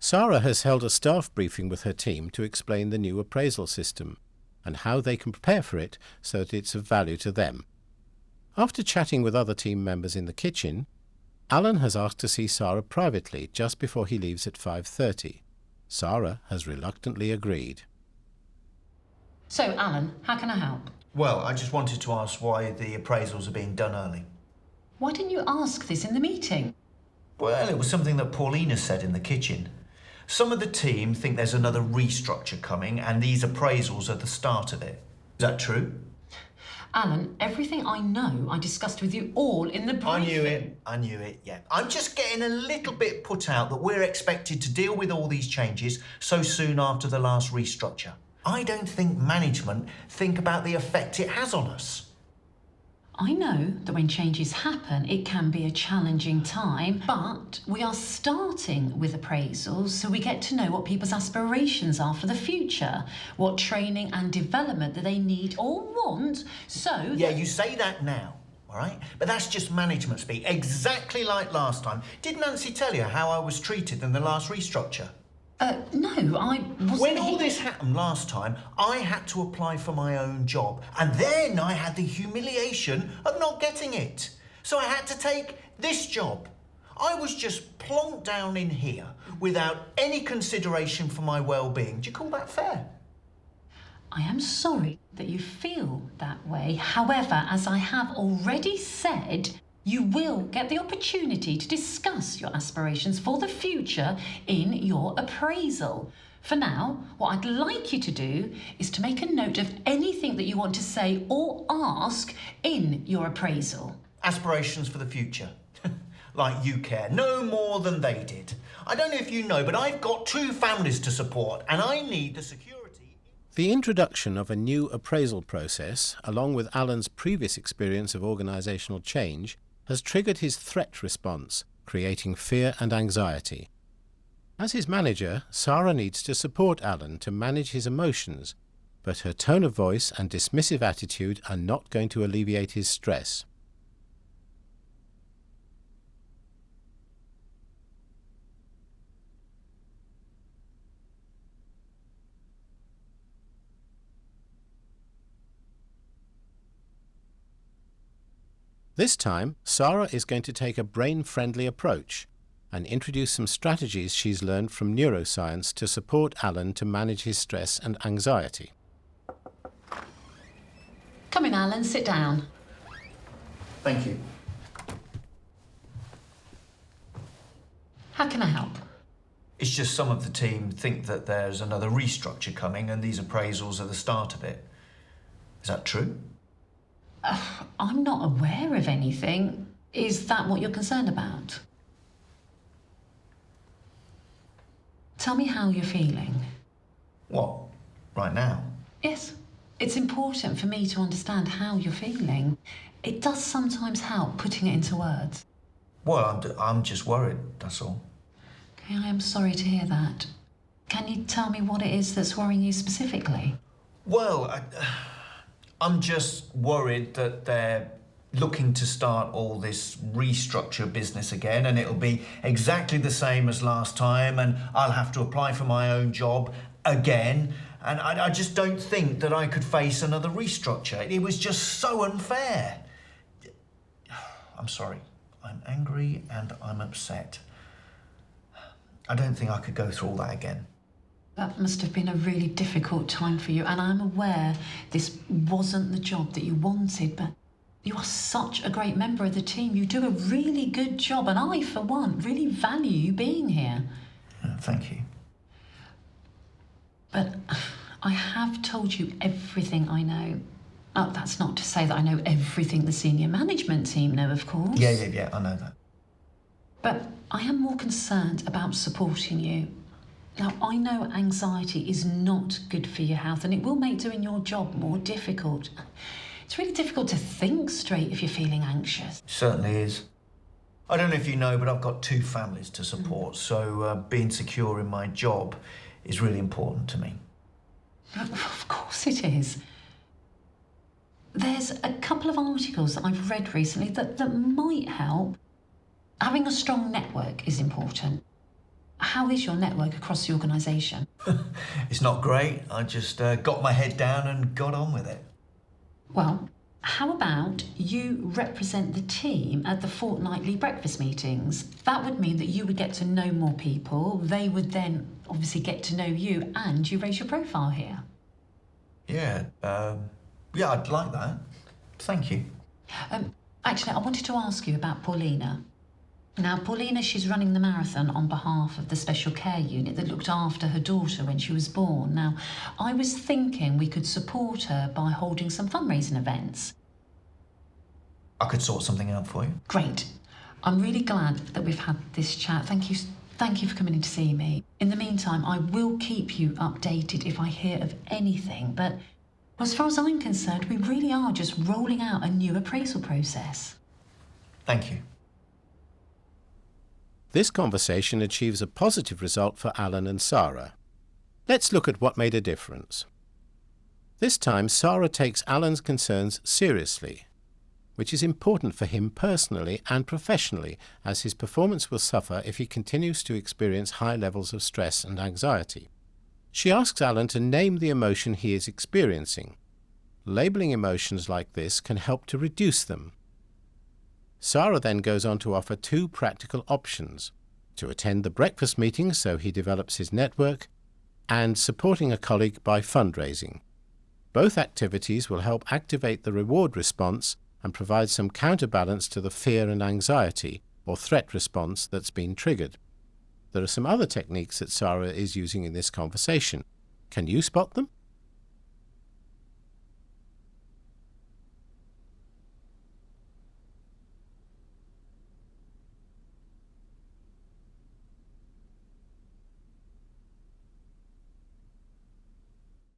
Sara has held a staff briefing with her team to explain the new appraisal system and how they can prepare for it so that it's of value to them. After chatting with other team members in the kitchen, Alan has asked to see Sara privately just before he leaves at 5:30. Sara has reluctantly agreed. So, Alan, how can I help? Well, I just wanted to ask why the appraisals are being done early. Why didn't you ask this in the meeting? Well, it was something that Paulina said in the kitchen. Some of the team think there's another restructure coming and these appraisals are the start of it. Is that true? Alan, everything I know I discussed with you all in the briefing. I knew it, yeah. I'm just getting a little bit put out that we're expected to deal with all these changes so soon after the last restructure. I don't think management think about the effect it has on us. I know that when changes happen, it can be a challenging time, but we are starting with appraisals so we get to know what people's aspirations are for the future, what training and development that they need or want, so... Yeah, you say that now, all right? But that's just management speak, exactly like last time. Did Nancy tell you how I was treated in the last restructure? No, I wasn't... When all this happened last time, I had to apply for my own job. And then I had the humiliation of not getting it. So I had to take this job. I was just plonked down in here without any consideration for my well-being. Do you call that fair? I am sorry that you feel that way. However, as I have already said, you will get the opportunity to discuss your aspirations for the future in your appraisal. For now, what I'd like you to do is to make a note of anything that you want to say or ask in your appraisal. Aspirations for the future. Like you care, no more than they did. I don't know if you know, but I've got 2 families to support and I need the security. The introduction of a new appraisal process, along with Alan's previous experience of organisational change, has triggered his threat response, creating fear and anxiety. As his manager, Sara needs to support Alan to manage his emotions, but her tone of voice and dismissive attitude are not going to alleviate his stress. This time, Sara is going to take a brain-friendly approach and introduce some strategies she's learned from neuroscience to support Alan to manage his stress and anxiety. Come in, Alan, sit down. Thank you. How can I help? It's just some of the team think that there's another restructure coming and these appraisals are the start of it. Is that true? I'm not aware of anything. Is that what you're concerned about? Tell me how you're feeling. What? Right now? Yes. It's important for me to understand how you're feeling. It does sometimes help putting it into words. Well, I'm just worried, that's all. Okay, I am sorry to hear that. Can you tell me what it is that's worrying you specifically? Well, I'm just worried that they're looking to start all this restructure business again and it'll be exactly the same as last time and I'll have to apply for my own job again and I just don't think that I could face another restructure. It was just so unfair. I'm sorry. I'm angry and I'm upset. I don't think I could go through all that again. That must have been a really difficult time for you, and I'm aware this wasn't the job that you wanted, but you are such a great member of the team. You do a really good job, and I, for one, really value you being here. Thank you. But I have told you everything I know. Oh, that's not to say that I know everything the senior management team know, of course. Yeah, I know that. But I am more concerned about supporting you. Now, I know anxiety is not good for your health and it will make doing your job more difficult. It's really difficult to think straight if you're feeling anxious. It certainly is. I don't know if you know, but I've got 2 families to support, so being secure in my job is really important to me. Of course it is. There's a couple of articles that I've read recently that might help. Having a strong network is important. How is your network across the organisation? It's not great. I just got my head down and got on with it. Well, how about you represent the team at the fortnightly breakfast meetings? That would mean that you would get to know more people. They would then obviously get to know you, and you raise your profile here. Yeah, I'd like that. Thank you. Actually, I wanted to ask you about Paulina. Now, Paulina, she's running the marathon on behalf of the special care unit that looked after her daughter when she was born. Now, I was thinking we could support her by holding some fundraising events. I could sort something out for you. Great. I'm really glad that we've had this chat. Thank you for coming in to see me. In the meantime, I will keep you updated if I hear of anything, but as far as I'm concerned, we really are just rolling out a new appraisal process. Thank you. This conversation achieves a positive result for Alan and Sara. Let's look at what made a difference. This time, Sara takes Alan's concerns seriously, which is important for him personally and professionally, as his performance will suffer if he continues to experience high levels of stress and anxiety. She asks Alan to name the emotion he is experiencing. Labelling emotions like this can help to reduce them. Sara then goes on to offer two practical options: to attend the breakfast meeting so he develops his network, and supporting a colleague by fundraising. Both activities will help activate the reward response and provide some counterbalance to the fear and anxiety or threat response that's been triggered. There are some other techniques that Sara is using in this conversation. Can you spot them?